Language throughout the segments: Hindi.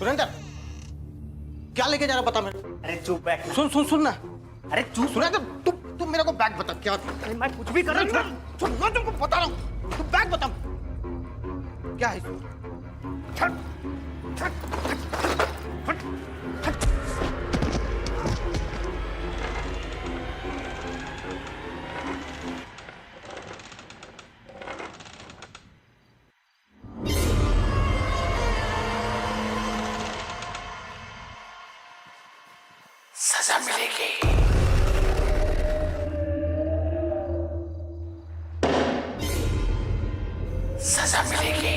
सुरेंद्र, क्या लेके जा रहा बता मेरे को। अरे चुप बैठ। सुन सुन सुन ना। अरे चुप। सुरेंद्र, तू मेरे को बैग बता क्या। अरे मैं कुछ भी कर रहा हूँ। सुन, मैं तुमको बता रहा हूँ, तू बैग बता क्या है। छट, छट, छट, छट। सजा मिलेगी। सजा मिलेगी।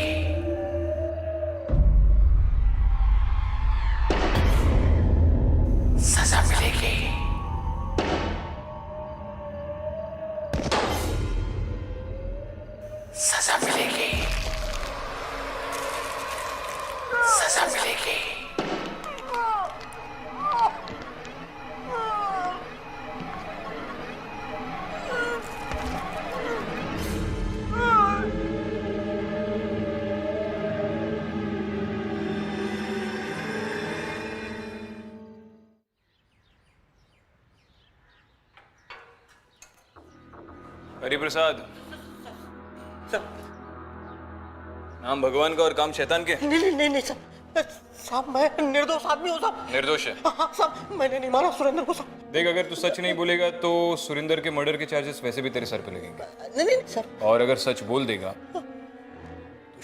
सजा मिलेगी। सजा मिलेगी। सजा मिलेगी। हरिप्रसाद, सर, नाम भगवान का और काम शैतान के। नहीं साहब, मैं निर्दोष आदमी हूँ साहब। निर्दोष है। हाँ साहब, मैंने नहीं मारा सुरेंद्र को साहब। देख, अगर तू सच नहीं बोलेगा तो सुरेंद्र के मर्डर के चार्जेस वैसे भी तेरे सर पे लगेंगे। नहीं सर। और अगर सच बोल देगा तो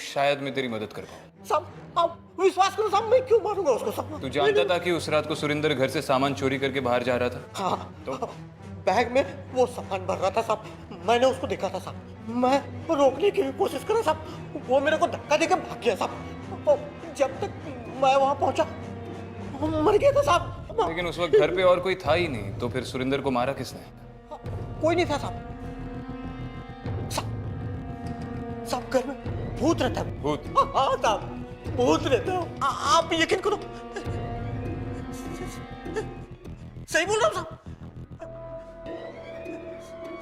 शायद मैं तेरी मदद कर पाऊँ। साहब आप विश्वास करो साहब, मैं क्यों मारूंगा उसको साहब। तू जानता था कि उस रात को सुरेंद्र घर से सामान चोरी करके बाहर जा रहा था? हाँ तो? बैग में वो सामान भर रहा था साहब, मैंने उसको देखा था साहब। मैं रोकने की भी कोशिश करा साहब, वो मेरे को धक्का देके भाग गया साहब। तो जब तक मैं वहां पहुंचा मर गया था साहब। लेकिन उस वक्त घर पे और कोई था ही नहीं, तो फिर सुरेंद्र को मारा किसने? कोई नहीं था साहब। साहब घर में भूत रहता है। भूत? हाँ साहब, भूत रहता है। आप यकीन करो, सही बोल रहा हूँ साहब।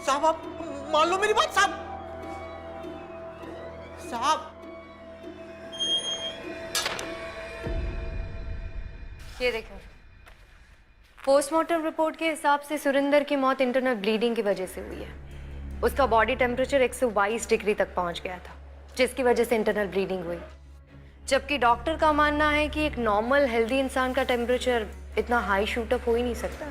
साहब आप मान लो मेरी बात साहब। साहब ये देखो, पोस्टमार्टम रिपोर्ट के हिसाब से सुरेंद्र की मौत इंटरनल ब्लीडिंग की वजह से हुई है। उसका बॉडी टेम्परेचर 122 डिग्री तक पहुंच गया था, जिसकी वजह से इंटरनल ब्लीडिंग हुई। जबकि डॉक्टर का मानना है कि एक नॉर्मल हेल्दी इंसान का टेम्परेचर इतना हाई शूट अप हो ही नहीं सकता।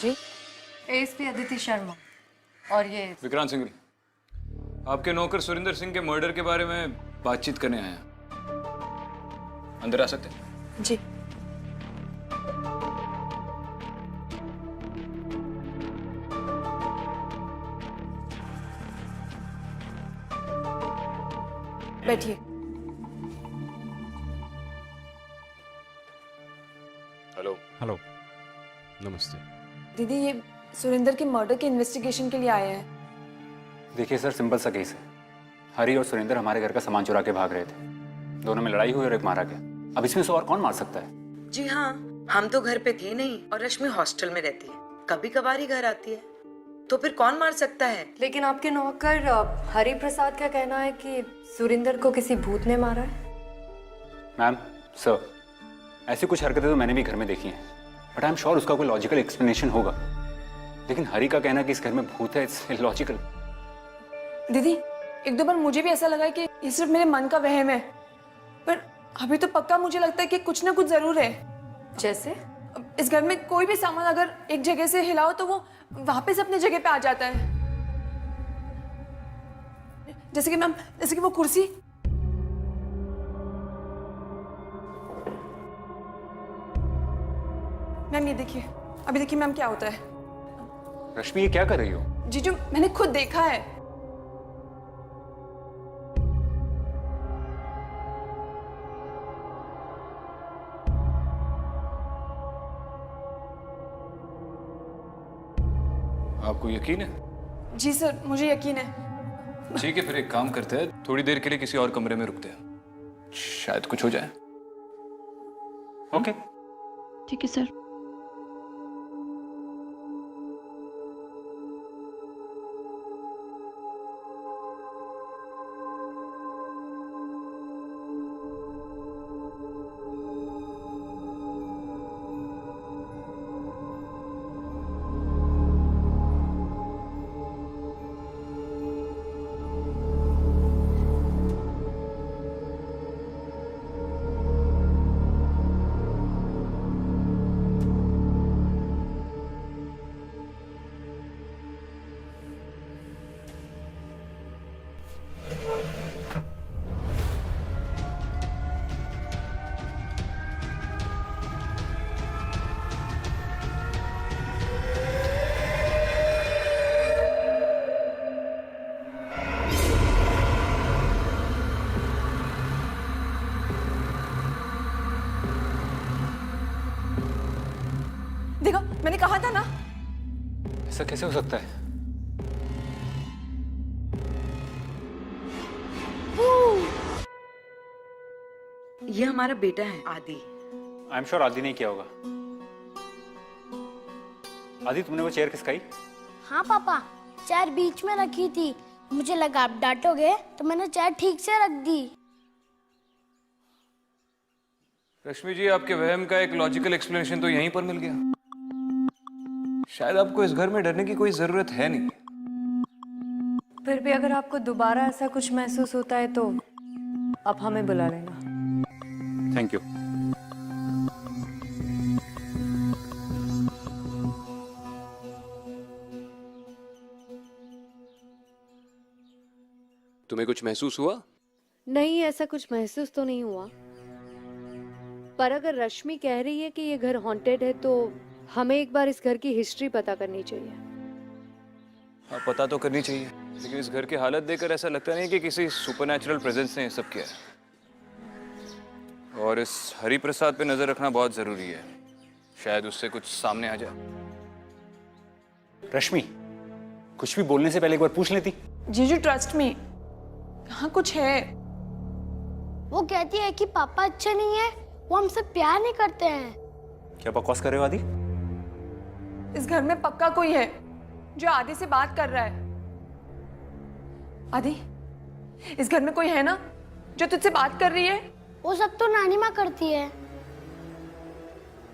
जी, एएसपी अदिति शर्मा और ये विक्रांत सिंह, आपके नौकर सुरेंद्र सिंह के मर्डर के बारे में बातचीत करने आया। अंदर आ सकते हैं? जी। बैठिए। हेलो। हेलो, नमस्ते। दीदी, ये सुरेंद्र के मर्डर के इन्वेस्टिगेशन के लिए आए हैं। देखिए सर, सिंपल सा केस है। हरी और सुरेंद्र हमारे घर का सामान चुरा के भाग रहे थे। दोनों में लड़ाई हुई और एक मारा गया। अब इसमें से और कौन मार सकता है? जी हाँ, हम तो घर पे थे नहीं और रश्मि हॉस्टल में रहती है, कभी कभार ही घर आती है, तो फिर कौन मार सकता है? लेकिन आपके नौकर हरि प्रसाद का कहना है कि सुरेंद्र को किसी भूत ने मारा है। मैम, सर, ऐसी कुछ हरकतें तो मैंने भी घर में देखी हैं, बट आई एम श्योर उसका कोई लॉजिकल एक्सप्लेनेशन होगा। लेकिन हरी का कहना कि इस घर में भूत है, इट्स इलॉजिकल। दीदी, एक दो बार मुझे भी ऐसा लगा कि ये सिर्फ मेरे मन का वहम है, पर अभी तो पक्का मुझे लगता है कि कुछ ना कुछ जरूर है। जैसे? इस घर में कोई भी सामान अगर एक जगह से हिलाओ तो वो वापस अपने जगह पे आ जाता है। जैसे कि मैम, जैसे कि वो कुर्सी। मैम ये देखिए, अभी देखिए मैम क्या होता है। रश्मि, ये क्या कर रही हो? जीजू मैंने खुद देखा है। आपको यकीन है? जी सर, मुझे यकीन है। ठीक है, फिर एक काम करते हैं, थोड़ी देर के लिए किसी और कमरे में रुकते हैं, शायद कुछ हो जाए। ओके। ठीक है सर। देखो, मैंने कहा था ना। ऐसा कैसे हो सकता है? ये हमारा बेटा है आदि। आई एम श्योर आदि ने किया होगा। आदि, तुमने वो चेयर किसकाई? हाँ पापा, चेयर बीच में रखी थी, मुझे लगा आप डांटोगे तो मैंने चेयर ठीक से रख दी। रश्मि जी, आपके वहम का एक लॉजिकल एक्सप्लेनेशन तो यहीं पर मिल गया। शायद आपको इस घर में डरने की कोई जरूरत है नहीं। फिर भी अगर आपको दोबारा ऐसा कुछ महसूस होता है तो आप हमें बुला लेना। Thank you. तुम्हें कुछ महसूस हुआ? नहीं, ऐसा कुछ महसूस तो नहीं हुआ, पर अगर रश्मि कह रही है कि ये घर हॉन्टेड है तो हमें एक बार इस घर की हिस्ट्री पता करनी चाहिए। हाँ, पता तो करनी चाहिए, लेकिन इस घर की हालत देखकर ऐसा लगता नहीं कि किसी सुपरनैचुरल प्रेजेंस ने ये सब किया है। और इस हरि प्रसाद पे नजर रखना बहुत जरूरी है, शायद उससे कुछ सामने आ जाए। रश्मि, कुछ भी बोलने से पहले एक बार पूछ लेती। जीजू ट्रस्ट मी, कहाँ कुछ है। वो कहती है कि पापा अच्छे नहीं है, वो हमसे प्यार नहीं करते हैं। क्या बकवास कर रहे हो आदि? इस घर में पक्का कोई है जो आदि से बात कर रहा है। आदि, इस घर में कोई है ना जो तुझसे बात कर रही है? वो सब तो नानी माँ करती है।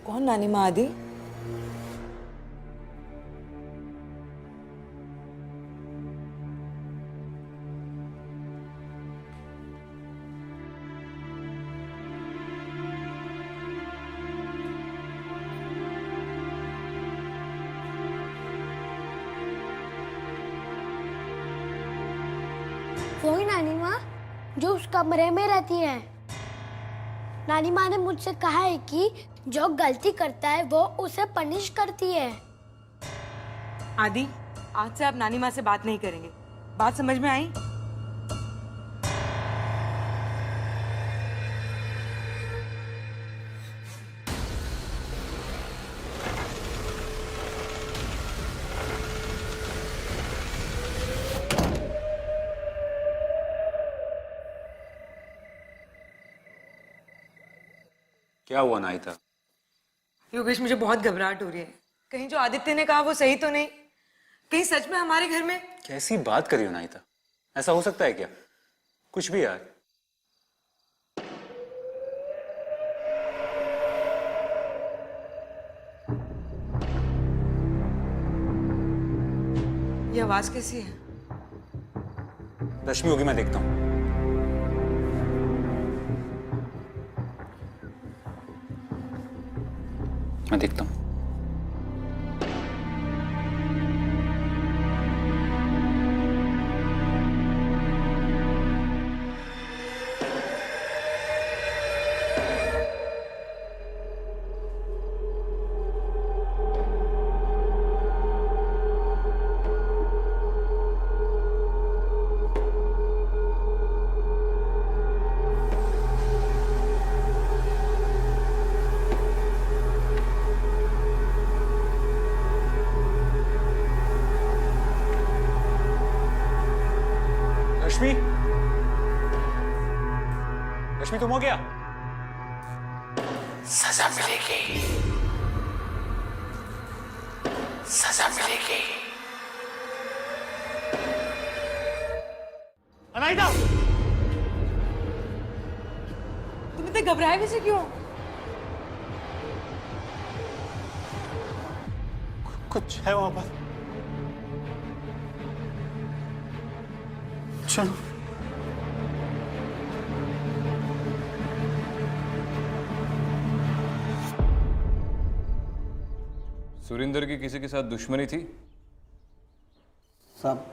कौन नानी माँ आदि? वही नानी माँ जो उस कमरे में रहती है। नानी माँ ने मुझसे कहा है कि जो गलती करता है वो उसे पनिश करती है। आदि, आज से आप नानी माँ से बात नहीं करेंगे, बात समझ में आई? क्या हुआ नायिता? योगेश, मुझे बहुत घबराहट हो रही है। कहीं जो आदित्य ने कहा वो सही तो नहीं? कहीं सच में हमारे घर में? कैसी बात कर रही हो नायिता? ऐसा हो सकता है क्या? कुछ भी यार। ये आवाज कैसी है? रश्मि होगी, मैं देखता हूँ। मैं देखता हूँ। रश्मि, रश्मि तुम हो गया? सजा मिलेगी, सजा मिलेगी। अनाहिता, तुम इतने घबराए वैसे क्यों? कुछ है वहां पर। चलो। सुरिंदर की किसी के साथ दुश्मनी थी? साहब,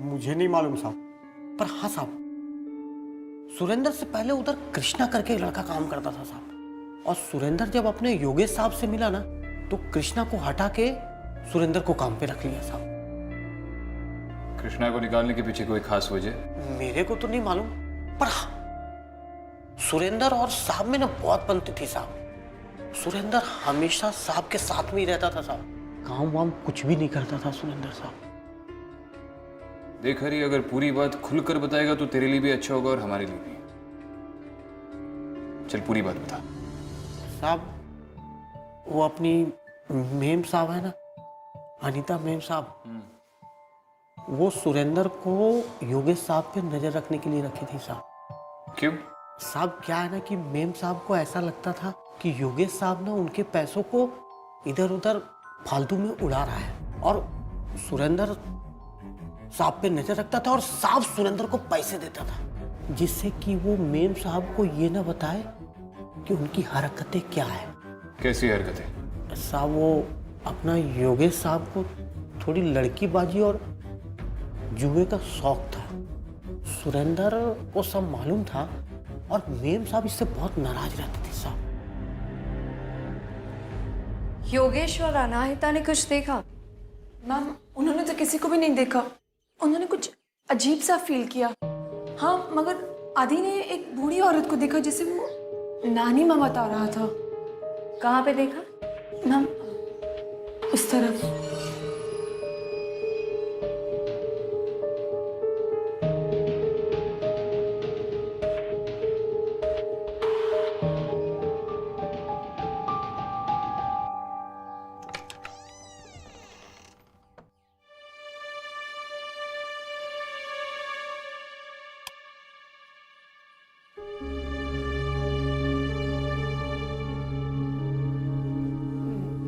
मुझे नहीं मालूम साहब, पर हाँ साहब, सुरेंद्र से पहले उधर कृष्णा करके एक लड़का काम करता था साहब, और सुरेंद्र जब अपने योगेश साहब से मिला ना, तो कृष्णा को हटा के सुरेंद्र को काम पे रख लिया साहब। कृष्णा को निकालने के पीछे कोई खास वजह? मेरे को तो नहीं मालूम, पर हाँ, सुरेंद्र और साहब में ना बहुत बनती थी साहब। सुरेंद्र हमेशा साहब के साथ में ही रहता था साहब, काम वाम कुछ भी नहीं करता था सुरेंद्र साहब। देख हरी, अगर पूरी बात खुलकर बताएगा तो तेरे लिए भी अच्छा होगा और हमारे लिए भी। चल पूरी बात बता। साहब, वो अपनी मेम साहब है ना, अनीता मेम साहब, वो सुरेंद्र को योगेश साहब पे नजर रखने के लिए रखी थी साहब। क्यों? साहब क्या है ना कि मेम साहब को ऐसा लगता था कि योगेश साहब ना उनके पैसों को इधर उधर फालतू में उड़ा रहा है, और सुरेंद्र साहब पे नजर रखता था और साहब सुरेंद्र को पैसे देता था, जिससे कि वो मेम साहब को ये ना बताए कि उनकी हरकतें क्या है। कैसी हरकतें? साहब, वो अपना योगेश साहब को थोड़ी लड़कीबाजी और जुए का शौक था। सुरेंद्र को सब मालूम था और मेम साहब इससे बहुत नाराज रहते थे साहब। योगेश और अनाहिता ने कुछ देखा? मैम, उन्होंने तो किसी को भी नहीं देखा। उन्होंने कुछ अजीब सा फील किया। हाँ, मगर आदि ने एक बूढ़ी औरत को देखा जिसे वो नानी माँ बता रहा था। कहाँ पे देखा? मैम, उस तरफ।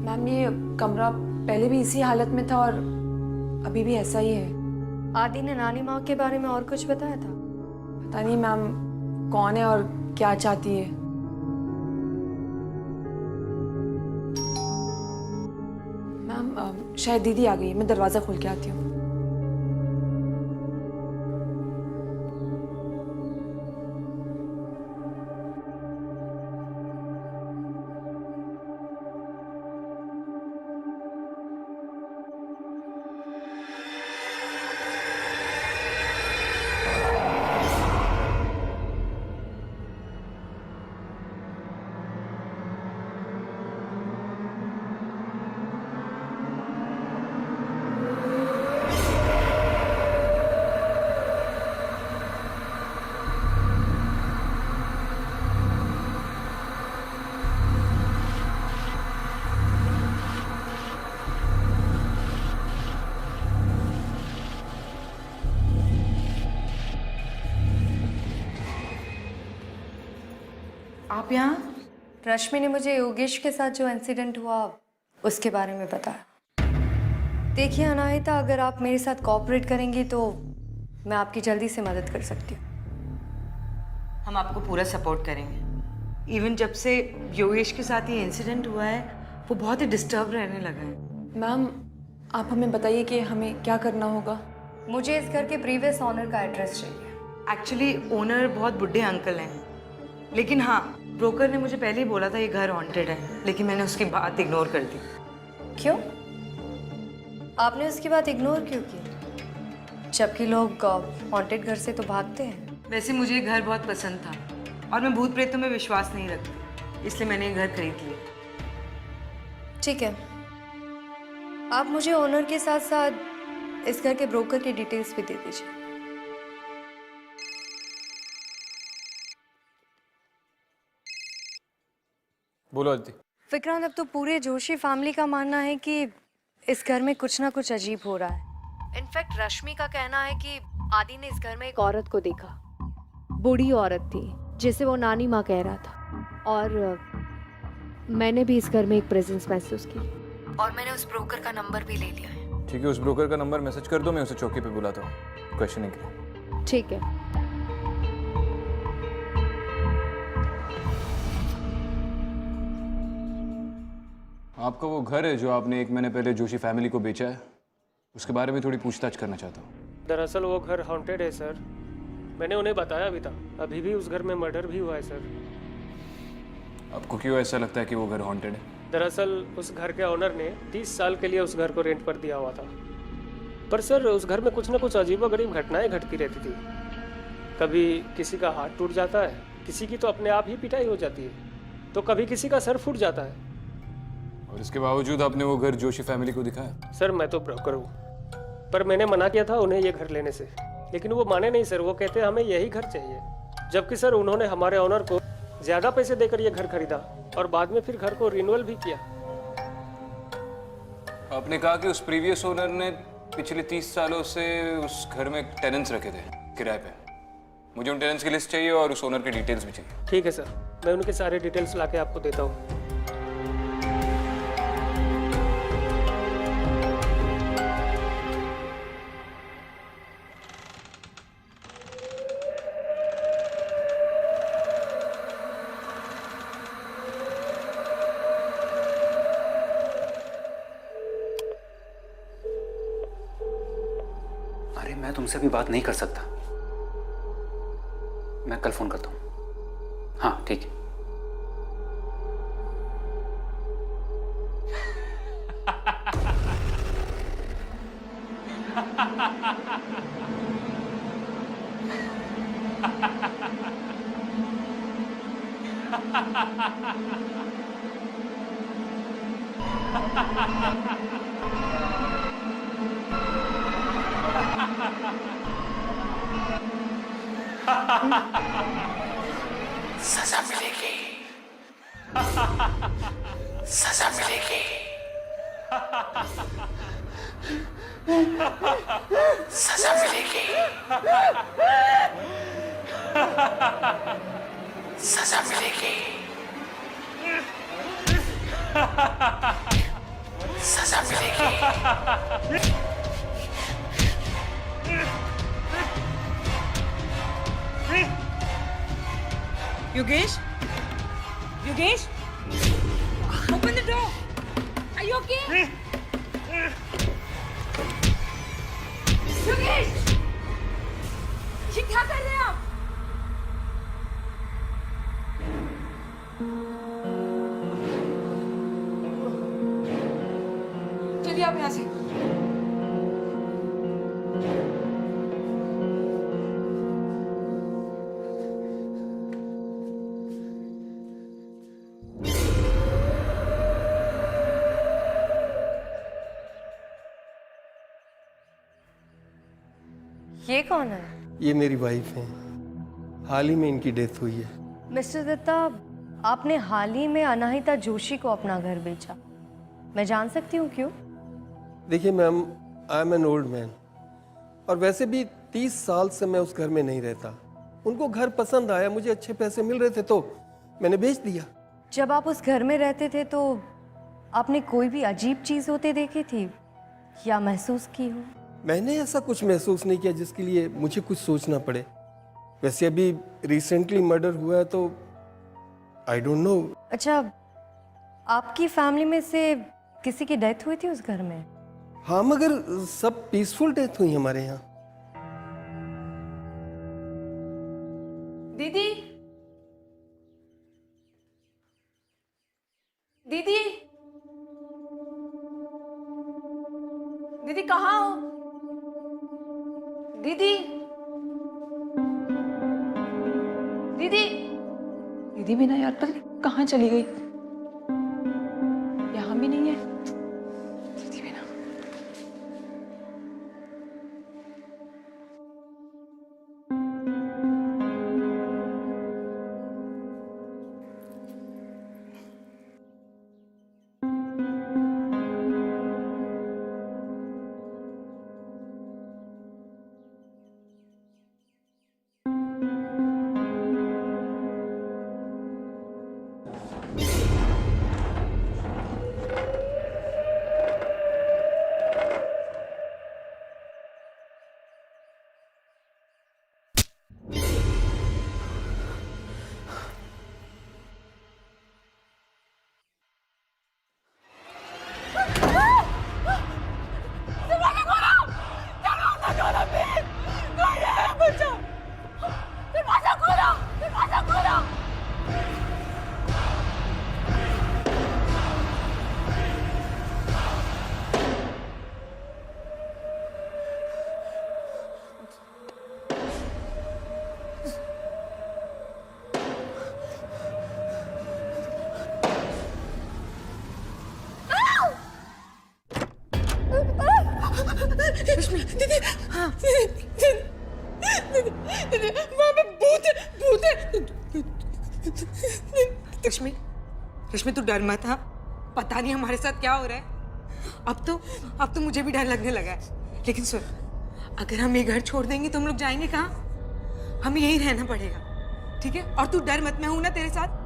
मैम, ये कमरा पहले भी इसी हालत में था और अभी भी ऐसा ही है। आदि ने नानी माँ के बारे में और कुछ बताया था? पता नहीं मैम, कौन है और क्या चाहती है। मैम, शायद दीदी आ गई है, मैं दरवाजा खोल के आती हूँ। आप यहाँ? रश्मि ने मुझे योगेश के साथ जो इंसिडेंट हुआ उसके बारे में बताया। देखिए अनाहिता, अगर आप मेरे साथ कोऑपरेट करेंगी तो मैं आपकी जल्दी से मदद कर सकती हूँ। हम आपको पूरा सपोर्ट करेंगे। इवन जब से योगेश के साथ ये इंसिडेंट हुआ है, वो बहुत ही डिस्टर्ब रहने लगा है। मैम, आप हमें बताइए कि हमें क्या करना होगा। मुझे इस घर के प्रीवियस ऑनर का एड्रेस चाहिए। एक्चुअली ओनर बहुत बुढ़े अंकल हैं, लेकिन हाँ, ब्रोकर ने मुझे पहले ही बोला था ये घर हॉन्टेड है, लेकिन मैंने उसकी बात इग्नोर कर दी। क्यों? आपने उसकी बात इग्नोर क्यों की? जबकि लोग हॉन्टेड घर से तो भागते हैं। वैसे मुझे ये घर बहुत पसंद था और मैं भूत प्रेतों में विश्वास नहीं रखती, इसलिए मैंने ये घर खरीद लिया। ठीक है, आप मुझे ओनर के साथ साथ इस घर के ब्रोकर की डिटेल्स भी दे दीजिए। बोलो अदिति। विक्रांत, अब तो पूरे जोशी फैमिली का मानना है कि इस घर में कुछ ना कुछ अजीब हो रहा है। इनफैक्ट रश्मि का कहना है कि आदि ने इस घर में एक औरत को देखा। बूढ़ी औरत थी जिसे वो नानी माँ कह रहा था, और मैंने भी इस घर में एक प्रेजेंस महसूस की, और मैंने उस ब्रोकर का नंबर भी ले लिया है। ठीक है, उस ब्रोकर का नंबर मैसेज कर दो, मैं उसे चौकी पे बुलाता हूँ क्वेश्चनिंग के लिए। ठीक है। आपका वो घर है जो आपने 1 महीने पहले जोशी फैमिली को बेचा है, उसके बारे में थोड़ी पूछताछ करना चाहता हूँ। दरअसल वो घर हॉन्टेड है सर। मैंने उन्हें बताया भी था। अभी भी उस घर में मर्डर भी हुआ है सर। आपको क्यों ऐसा लगता है कि वो घर हॉन्टेड है? दरअसल उस घर के ओनर ने 30 साल के लिए उस घर को रेंट पर दिया हुआ था, पर सर उस घर में कुछ ना कुछ अजीबोगरीब घटनाएं घटती रहती थी। कभी किसी का हाथ टूट जाता है, किसी की तो अपने आप ही पिटाई हो जाती है, तो कभी किसी का सर फूट जाता है। और इसके बावजूद आपने वो घर जोशी फैमिली को दिखाया? सर मैं तो ब्रोकर हूँ, पर मैंने मना किया था उन्हें ये घर लेने से, लेकिन वो माने नहीं सर। वो कहते हमें यही घर चाहिए, जबकि सर उन्होंने हमारे ओनर को ज्यादा पैसे देकर ये घर खरीदा और बाद में फिर घर को रिन्यूअल भी किया। आपने कहा कि उस प्रीवियस ओनर ने पिछले 30 सालों से उस घर में टेनेंट्स रखे थे किराए पे। मुझे उन टेनेंट्स की लिस्ट चाहिए और उस ओनर की डिटेल्स भी चाहिए। ठीक है सर, मैं उनके सारे डिटेल्स लाके आपको देता हूँ। अरे मैं तुमसे अभी बात नहीं कर सकता, मैं कल फोन करता हूँ। हाँ ठीक है। सजा मिलेगी, सजा मिलेगी, सजा मिलेगी, सजा मिलेगी, सजा मिलेगी। Yogesh, Yogesh, open the door. Are you okay? Yogesh, ये क्या कर रहे हैं आप? चलिए आप यहाँ से। ये कौन है? ये मेरी वाइफ है, हाल ही में इनकी डेथ हुई है। मिस्टर दत्ता, आपने हाल ही में अनाहिता जोशी को अपना घर बेचा, मैं जान सकती हूँ क्यों? देखिए ma'am, I am an old man, और वैसे भी 30 साल से मैं उस घर में नहीं रहता। उनको घर पसंद आया, मुझे अच्छे पैसे मिल रहे थे तो मैंने बेच दिया। जब आप उस घर में रहते थे तो आपने कोई भी अजीब चीज होते देखी थी या महसूस की हो? मैंने ऐसा कुछ महसूस नहीं किया जिसके लिए मुझे कुछ सोचना पड़े। वैसे अभी रिसेंटली मर्डर हुआ है तो आई डोंट नो। अच्छा, आपकी फैमिली में से किसी की डेथ हुई थी उस घर में? हाँ, मगर सब पीसफुल डेथ हुई हमारे यहाँ। दीदी, दीदी, दीदी कहाँ हो? दीदी, दीदी, दीदी भी ना यार, पता नहीं कहाँ चली गई। यहाँ भी नहीं है दीदी भी ना। रश्मि दीदी, हाँ दीदी, वहाँ पे भूत है। रश्मि, रश्मि तू डर मत। हाँ, पता नहीं हमारे साथ क्या हो रहा है। अब तो मुझे भी डर लगने लगा है। लेकिन सुन, अगर हम ये घर छोड़ देंगे तो हम लोग जाएंगे कहाँ? हमें यहीं रहना पड़ेगा, ठीक है? और तू डर मत, मैं हूं ना तेरे साथ।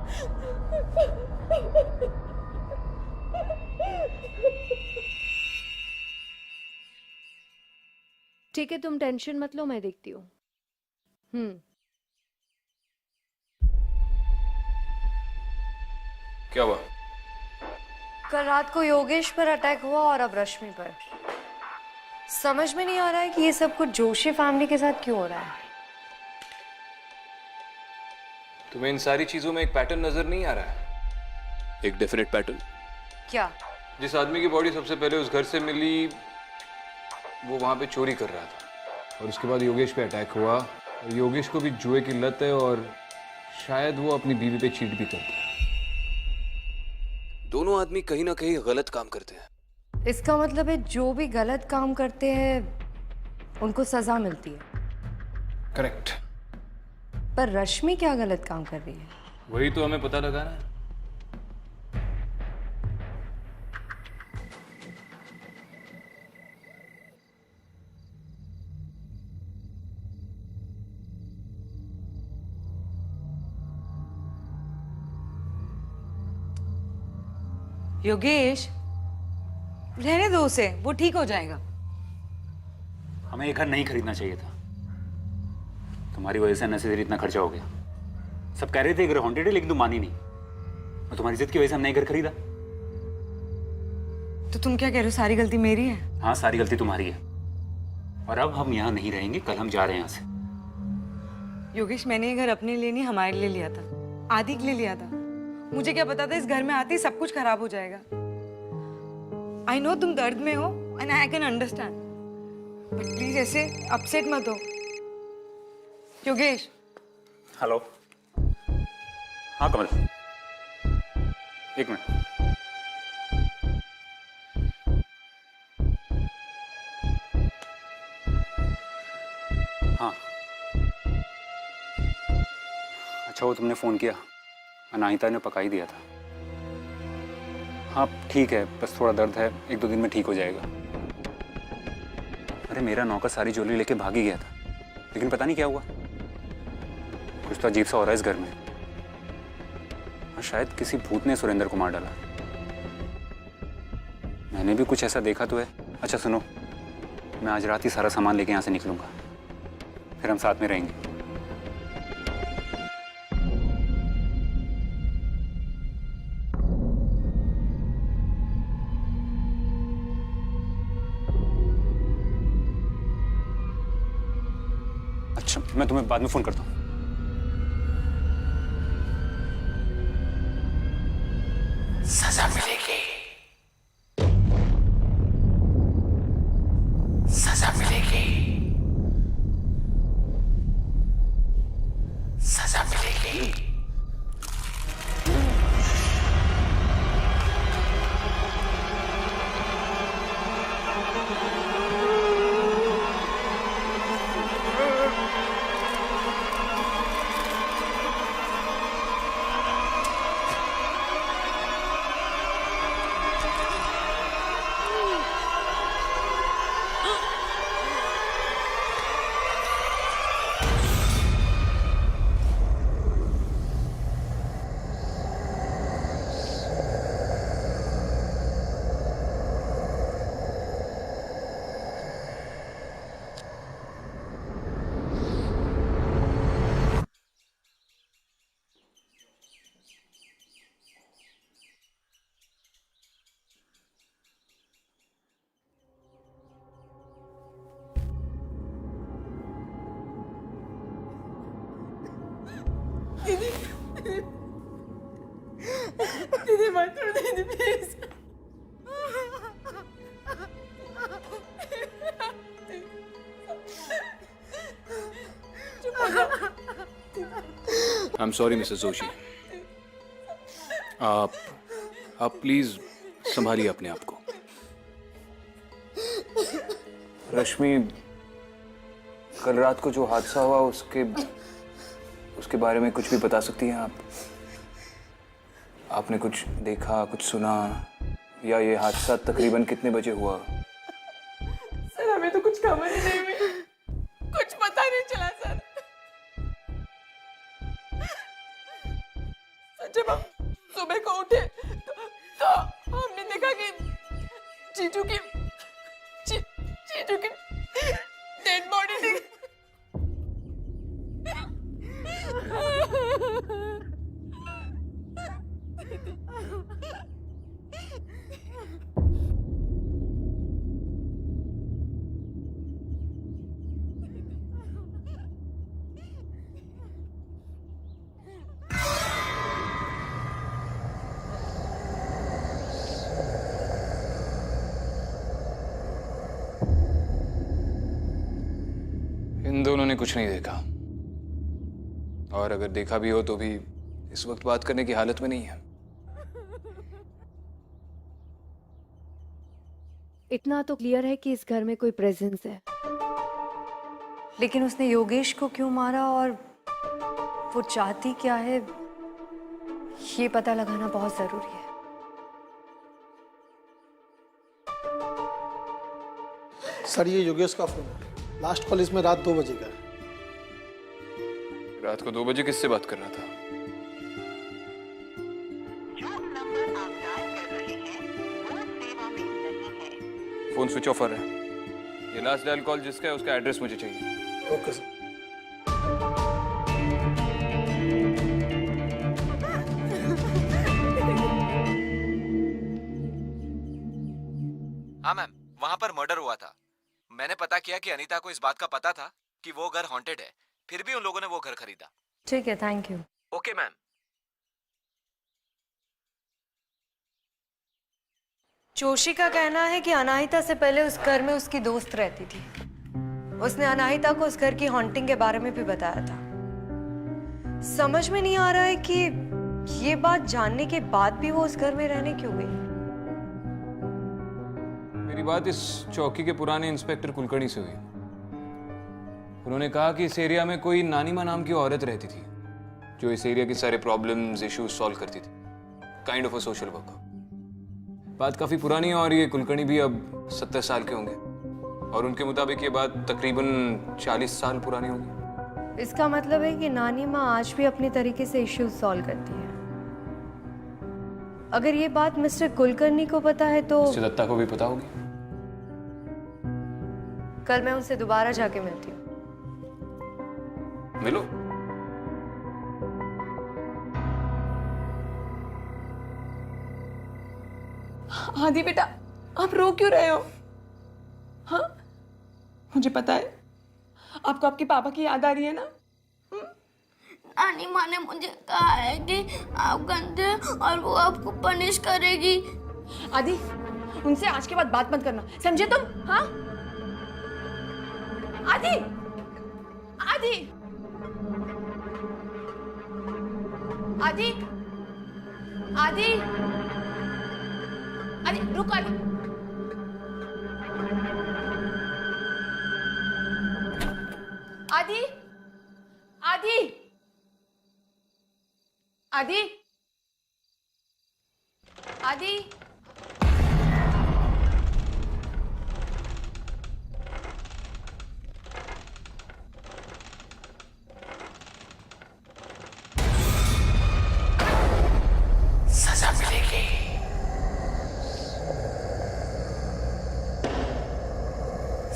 ठीक है, तुम टेंशन मत लो, मैं देखती हूँ। क्या हुआ? कल रात को योगेश पर अटैक हुआ और अब रश्मि पर। समझ में नहीं आ रहा है कि ये सब कुछ जोशी फैमिली के साथ क्यों हो रहा है। तुम्हें इन सारी चीजों में एक पैटर्न नजर नहीं आ रहा है? एक डेफिनेट पैटर्न। क्या? जिस आदमी की बॉडी सबसे पहले उस घर से मिली, वो वहां पे चोरी कर रहा था और उसके बाद योगेश पे अटैक हुआ। और योगेश को भी जुए की लत है और शायद वो अपनी बीवी पे चीट भी करता है। दोनों आदमी कहीं ना कहीं गलत काम करते हैं। इसका मतलब है जो भी गलत काम करते हैं उनको सजा मिलती है। करेक्ट। पर रश्मि क्या गलत काम कर रही है? वही तो हमें पता लगाना है। योगेश, रहने दो उसे, वो ठीक हो जाएगा। हमें ये घर नहीं खरीदना चाहिए था। तुम्हारी वजह से अननेसेसरी इतना खर्चा हो गया। सब कह रहे थे घर हॉन्टेड है, लेकिन तुम मानी नहीं। और तुम्हारी जिद की वजह से हमने घर खरीदा। तो तुम क्या कह रहे हो, सारी गलती मेरी है? हाँ, सारी गलती तुम्हारी है। और अब हम यहाँ नहीं रहेंगे, कल हम जा रहे हैं यहाँ से। योगेश, मैंने ये घर अपने लिए नहीं, हमारे लिए लिया था, आदि के लिए लिया था। मुझे क्या पता था इस घर में आते ही सब कुछ खराब हो जाएगा। आई नो तुम दर्द में हो and I can understand, but please ऐसे अपसेट मत हो। योगेश। हेलो। हाँ कमल, एक मिनट। हाँ अच्छा, वो तुमने फोन किया? अनाहिता ने पका ही दिया था। हाँ ठीक है, बस थोड़ा दर्द है, 1-2 दिन में ठीक हो जाएगा। अरे मेरा नौकर सारी ज्वेलरी लेके भाग ही गया था, लेकिन पता नहीं क्या हुआ। कुछ तो अजीब सा हो रहा है इस घर में। हाँ, शायद किसी भूत ने सुरेंद्र को मार डाला। मैंने भी कुछ ऐसा देखा तो है। अच्छा सुनो, मैं आज रात ही सारा सामान लेके यहाँ से निकलूंगा, फिर हम साथ में रहेंगे। अच्छा, मैं तुम्हें बाद में फोन करता हूँ। सजा मिलेगी, सजा मिलेगी, सजा मिलेगी। दीदी मत करो दीदी, please. I am sorry Mrs Joshi. आप प्लीज संभालिए अपने आप को। रश्मि, कल रात को जो हादसा हुआ उसके बारे में कुछ भी बता सकती हैं आप? आपने कुछ देखा, कुछ सुना, या ये हादसा तकरीबन कितने बजे हुआ? सर हमें तो कुछ खबर ही नहीं हुई, कुछ पता नहीं चला सर। जब हम सुबह को उठे तो हमने देखा कि जीजू की डेड बॉडी थी। इन दोनों ने कुछ नहीं देखा, और अगर देखा भी हो तो भी इस वक्त बात करने की हालत में नहीं है। इतना तो क्लियर है कि इस घर में कोई प्रेजेंस है, लेकिन उसने योगेश को क्यों मारा और वो चाहती क्या है, ये पता लगाना बहुत जरूरी है। सर ये योगेश का फोन है, लास्ट कॉल इसमें रात 2 बजे का है। रात को 2 बजे किससे बात कर रहा था? फोन स्विच ऑफ है। ये लास्ट डायल कॉल जिसका है उसका एड्रेस मुझे चाहिए। Okay sir. हाँ मैम, वहाँ पर मर्डर हुआ था। मैंने पता किया कि अनीता को इस बात का पता था कि वो घर हॉन्टेड है, फिर भी उन लोगों ने वो घर खरीदा। ठीक है, thank you. Okay ma'am. Joshi का कहना है कि अनाहिता से पहले उस घर में उसकी दोस्त रहती थी। उसने अनाहिता को उस घर की हॉन्टिंग के बारे में भी बताया था। समझ में नहीं आ रहा है कि ये बात जानने के बाद भी वो उस घर में रहने क्यों गई। मेरी बात इस चौकी के पुराने इंस्पेक्टर कुलकर्णी से हुई। उन्होंने कहा कि इस एरिया में कोई नानीमा नाम की औरत रहती थी जो इस एरिया के सारे प्रॉब्लम्स, इश्यूज सॉल्व करती थी। Kind of a social worker. बात काफी पुरानी है और ये कुलकर्णी भी अब 70 साल के होंगे, और उनके मुताबिक ये बात तकरीबन 40 साल पुरानी होगी। इसका मतलब है कि नानी माँ आज भी अपने तरीके से इश्यूज सॉल्व करती है। अगर ये बात मिस्टर कुलकर्णी को पता है तो मिस्टर दत्ता को भी पता होगी। कल मैं उनसे दोबारा जाके मिलती हूँ। मिलो। आदि बेटा, आप रो क्यों रहे हो? हाँ, मुझे पता है आपको आपके पापा की याद आ रही है ना। नानी माँ ने मुझे कहा है कि आप गंदे हैं और वो आपको पनिश करेगी। आदि, उनसे आज के बाद बात मत करना, समझे तुम? हाँ आदि, आदि, आदि, आदि, आदि, रुक आदि। आदि, आदि, आदि, आदि, सजा मिलेगी।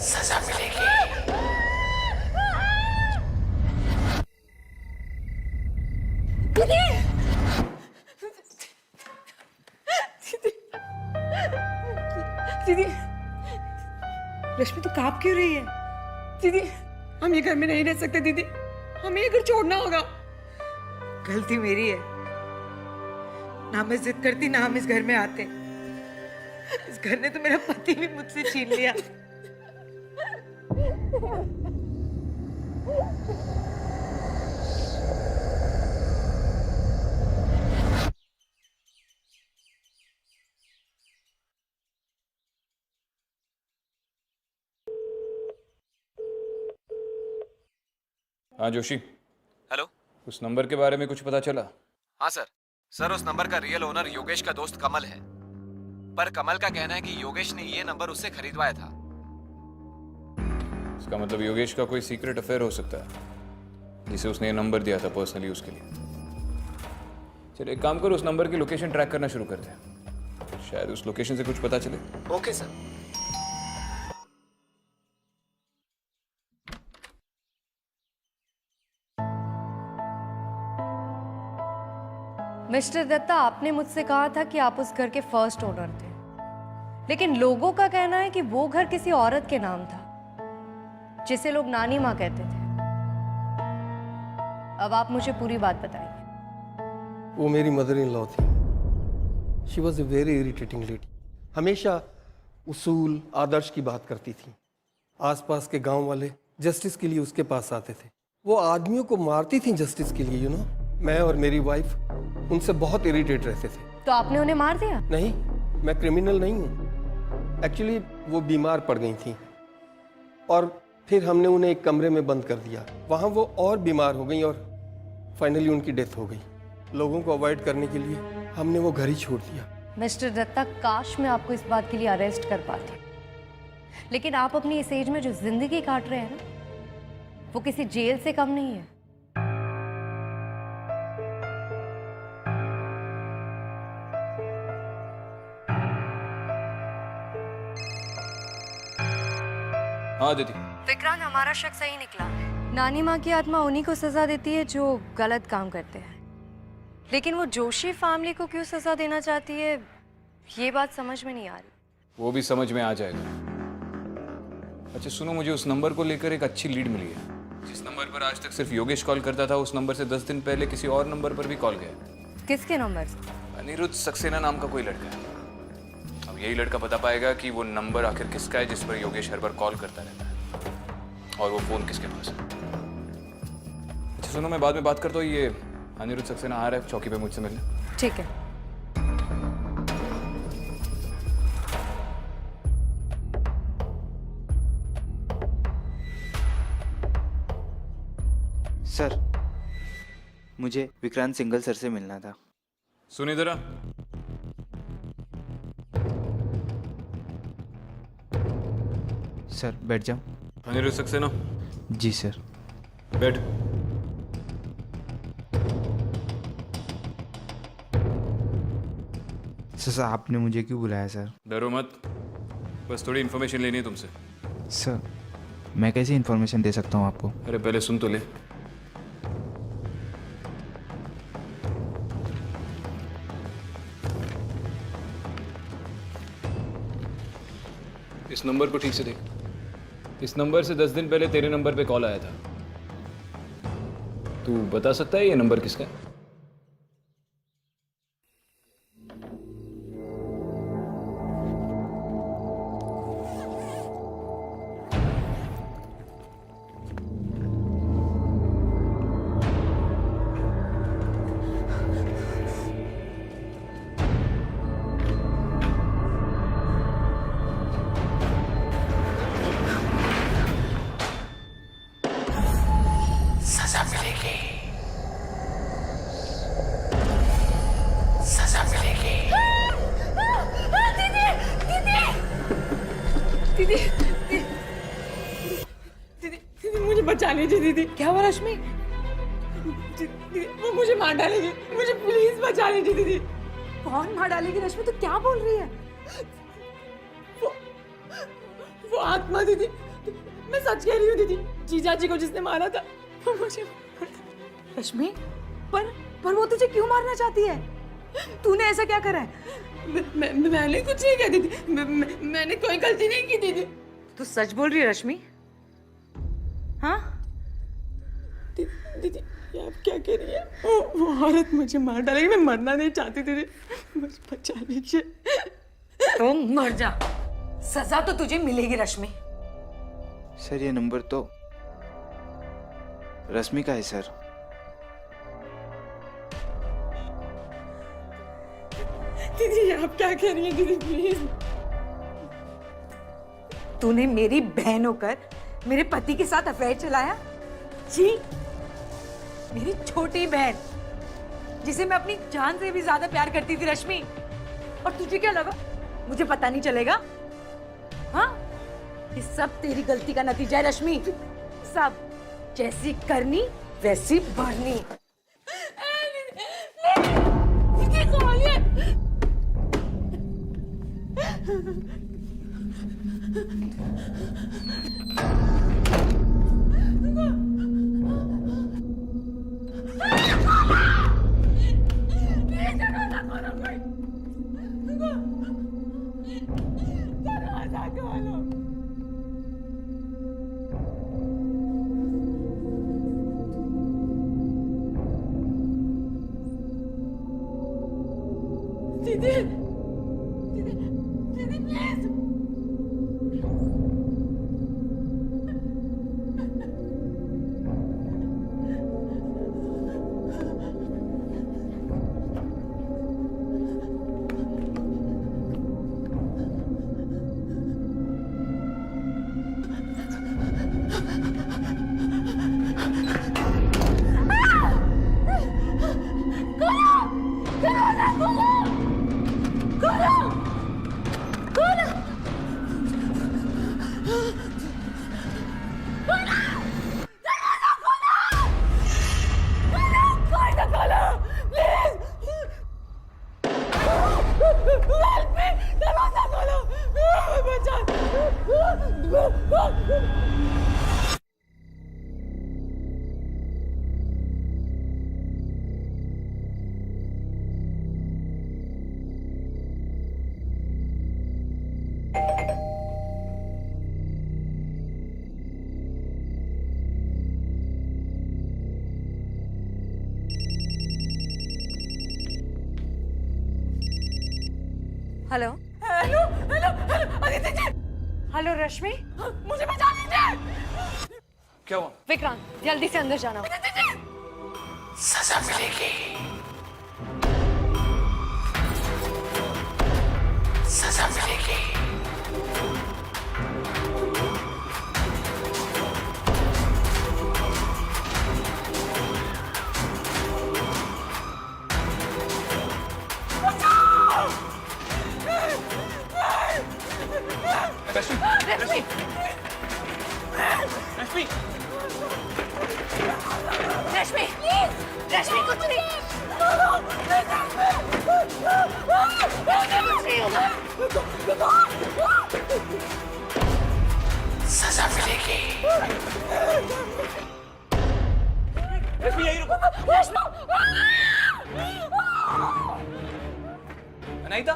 सजा मिलेगी। दीदी, रश्मि तो कांप क्यों रही है? दीदी, हम ये घर में नहीं रह सकते दीदी, हमें ये घर छोड़ना होगा। गलती मेरी है, ना मैं जिद करती ना हम इस घर में आते। इस घर ने तो मेरा पति भी मुझसे छीन लिया। हाँ जोशी, हेलो। उस नंबर के बारे में कुछ पता चला? हाँ सर उस नंबर का रियल ओनर योगेश का दोस्त कमल है, पर कमल का कहना है कि योगेश ने ये नंबर उससे खरीदवाया था। इसका मतलब योगेश का कोई सीक्रेट अफेयर हो सकता है जिसे उसने ये नंबर दिया था पर्सनली उसके लिए। चलो एक काम करो, उस नंबर की लोकेशन ट्रैक करना शुरू करते हैं, शायद उस लोकेशन से कुछ पता चले। Okay sir. मिस्टर दत्ता, आपने मुझसे कहा था कि आप उस घर के फर्स्ट ओनर थे, लेकिन लोगों का कहना है कि वो घर किसी औरत के नाम था जिसे लोग नानी माँ कहते थे। अब आप मुझे पूरी बात बताइए। वो मेरी मदर इन लॉ थी। She was a very irritating lady. हमेशा उसूल आदर्श की बात करती थी। आसपास के गांव वाले जस्टिस के लिए उसके पास आते थे। वो आदमियों को मारती थी जस्टिस के लिए, मैं और मेरी वाइफ उनसे बहुत इरिटेट रहते थे। तो आपने उन्हें मार दिया? नहीं, मैं क्रिमिनल नहीं हूँ। एक्चुअली वो बीमार पड़ गई थी और फिर हमने उन्हें एक कमरे में बंद कर दिया। वहाँ वो और बीमार हो गई और फाइनली उनकी डेथ हो गई। लोगों को अवॉइड करने के लिए हमने वो घर ही छोड़ दिया। मिस्टर दत्ता, काश मैं आपको इस बात के लिए अरेस्ट कर पाती, लेकिन आप अपनी इस एज में जो जिंदगी काट रहे हैं ना, वो किसी जेल से कम नहीं है। हाँ दीदी। विक्रांत, हमारा शक सही निकला। नानी माँ की आत्मा उन्हीं को सजा देती है जो गलत काम करते हैं, लेकिन वो जोशी फैमिली को क्यों सजा देना चाहती है, ये बात समझ में नहीं आ रही। वो भी समझ में आ जाएगा। अच्छा सुनो, मुझे उस नंबर को लेकर एक अच्छी लीड मिली है। जिस नंबर पर आज तक सिर्फ योगेश कॉल करता था, उस नंबर से 10 दिन पहले किसी और नंबर पर भी कॉल गया। किसके नंबर से? अनिरुद्ध सक्सेना नाम का कोई लड़का है। अब यही लड़का बता पाएगा कि वो नंबर आखिर किसका है जिस पर योगेश हर बार कॉल करता रहता है, और वो फोन किसके पास है। अच्छा सुनो, मैं बाद में बात करता हूँ। ये अनिरुद्ध सक्सेना आ रहा है चौकी पे मुझसे मिलने। ठीक है। सर, मुझे विक्रांत सिंगल सर से मिलना था। सुन इधर आ। सर बैठ जाओ। अनिरुद्ध सक्सेना। जी सर। बैठ। सर आपने मुझे क्यों बुलाया सर? डरो मत, बस थोड़ी इन्फॉर्मेशन लेनी है तुमसे। सर मैं कैसी इन्फॉर्मेशन दे सकता हूँ आपको? अरे पहले सुन तो ले। इस नंबर को ठीक से देख। इस नंबर से 10 दिन पहले तेरे नंबर पे कॉल आया था। तू बता सकता है ये नंबर किसका है? सजा मिलेगी, सजा मिलेगी। दीदी दीदी मुझे बचा लीजिए दीदी। क्या हुआ रश्मि? दीदी वो मुझे मार डालेगी, मुझे प्लीज बचा लीजिए दीदी। कौन मार डालेगी रश्मि? तू क्या बोल रही है? वो आत्मा दीदी, मैं सच कह रही हूँ दीदी। जीजा जी को जिसने मारा था वो मुझे। रश्मि, पर वो तुझे क्यों मारना चाहती है? तूने ऐसा क्या करा है? मैंने कुछ नहीं किया दीदी। मैंने कोई गलती नहीं की दीदी। तू सच बोल रही है रश्मि? हाँ दीदी ये आप क्या कह रही है? वो औरत मुझे मार डालेगी। मैं मरना नहीं चाहती दीदी, बस बचा लीजिए। तो मर जा, सजा तो तुझे मिलेगी रश्मि। सर ये नंबर तो रश्मि का है सर। दीदी आप क्या कह रही हैं दीदी, प्लीज। तूने मेरी बहन होकर मेरे पति के साथ अफेयर चलाया? जी मेरी छोटी बहन, जिसे मैं अपनी जान से भी ज्यादा प्यार करती थी रश्मि, और तुझे क्या लगा मुझे पता नहीं चलेगा? हाँ, ये सब तेरी गलती का नतीजा है रश्मि, सब। जैसी करनी वैसी भरनी। हेलो हेलो हेलो अदिति जी। हेलो रश्मि, मुझे बचा लीजिए। क्या हुआ? विक्रांत, जल्दी से अंदर जाना। सजा मिलेगी, सजा मिलेगी। रश्मि, रश्मि, रश्मि, रश्मि, रश्मि कुछ नहीं, सजा मिलेगी। रश्मि यही रुको। अनाहिता,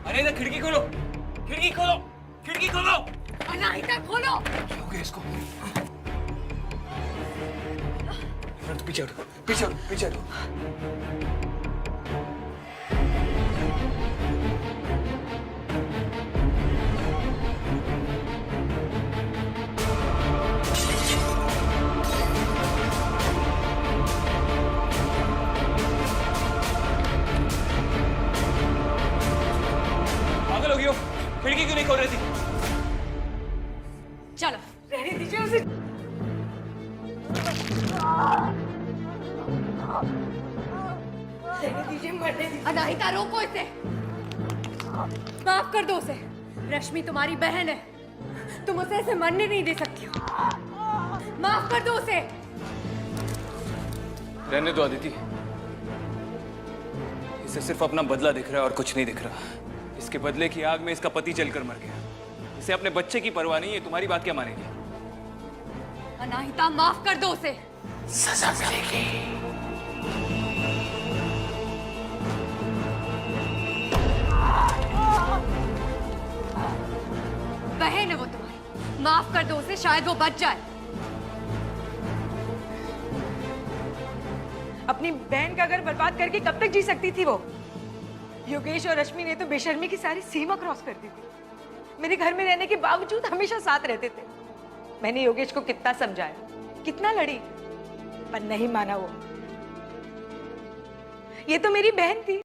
अनाहिता खिड़की खोलो, खिड़की खोलो, खिड़की खोलो। अनाहिता खोलो। क्या हो गया इसको? पीछे हटो, पीछे हटो, पीछे हटो। पागल हो गई हो? खिड़की क्यों नहीं खोल रही थी? चलो रहने दीजिए उसे। रहने दीजिए, मरने दीजिए। अनाहिता रोको इसे, माफ कर दो उसे। रश्मि तुम्हारी बहन है, तुम उसे ऐसे मरने नहीं दे सकती हो। माफ कर दो उसे। रहने दो अदिति, इसे सिर्फ अपना बदला दिख रहा है और कुछ नहीं दिख रहा। इसके बदले की आग में इसका पति जलकर मर गया। इसे अपने बच्चे की परवाह नहीं है, तुम्हारी बात क्या मानेगी? अनाहिता माफ कर दो उसे। सजा मिलेगी। बहन है वो तुम्हारी, माफ कर दो उसे, शायद वो बच जाए। अपनी बहन का घर बर्बाद करके कब तक जी सकती थी वो? योगेश और रश्मि ने तो बेशर्मी की सारी सीमा क्रॉस कर दी थी। मेरे घर में रहने के बावजूद हमेशा साथ रहते थे। मैंने योगेश को कितना समझाया, कितना लड़ी, पर नहीं माना वो। ये तो मेरी बहन थी,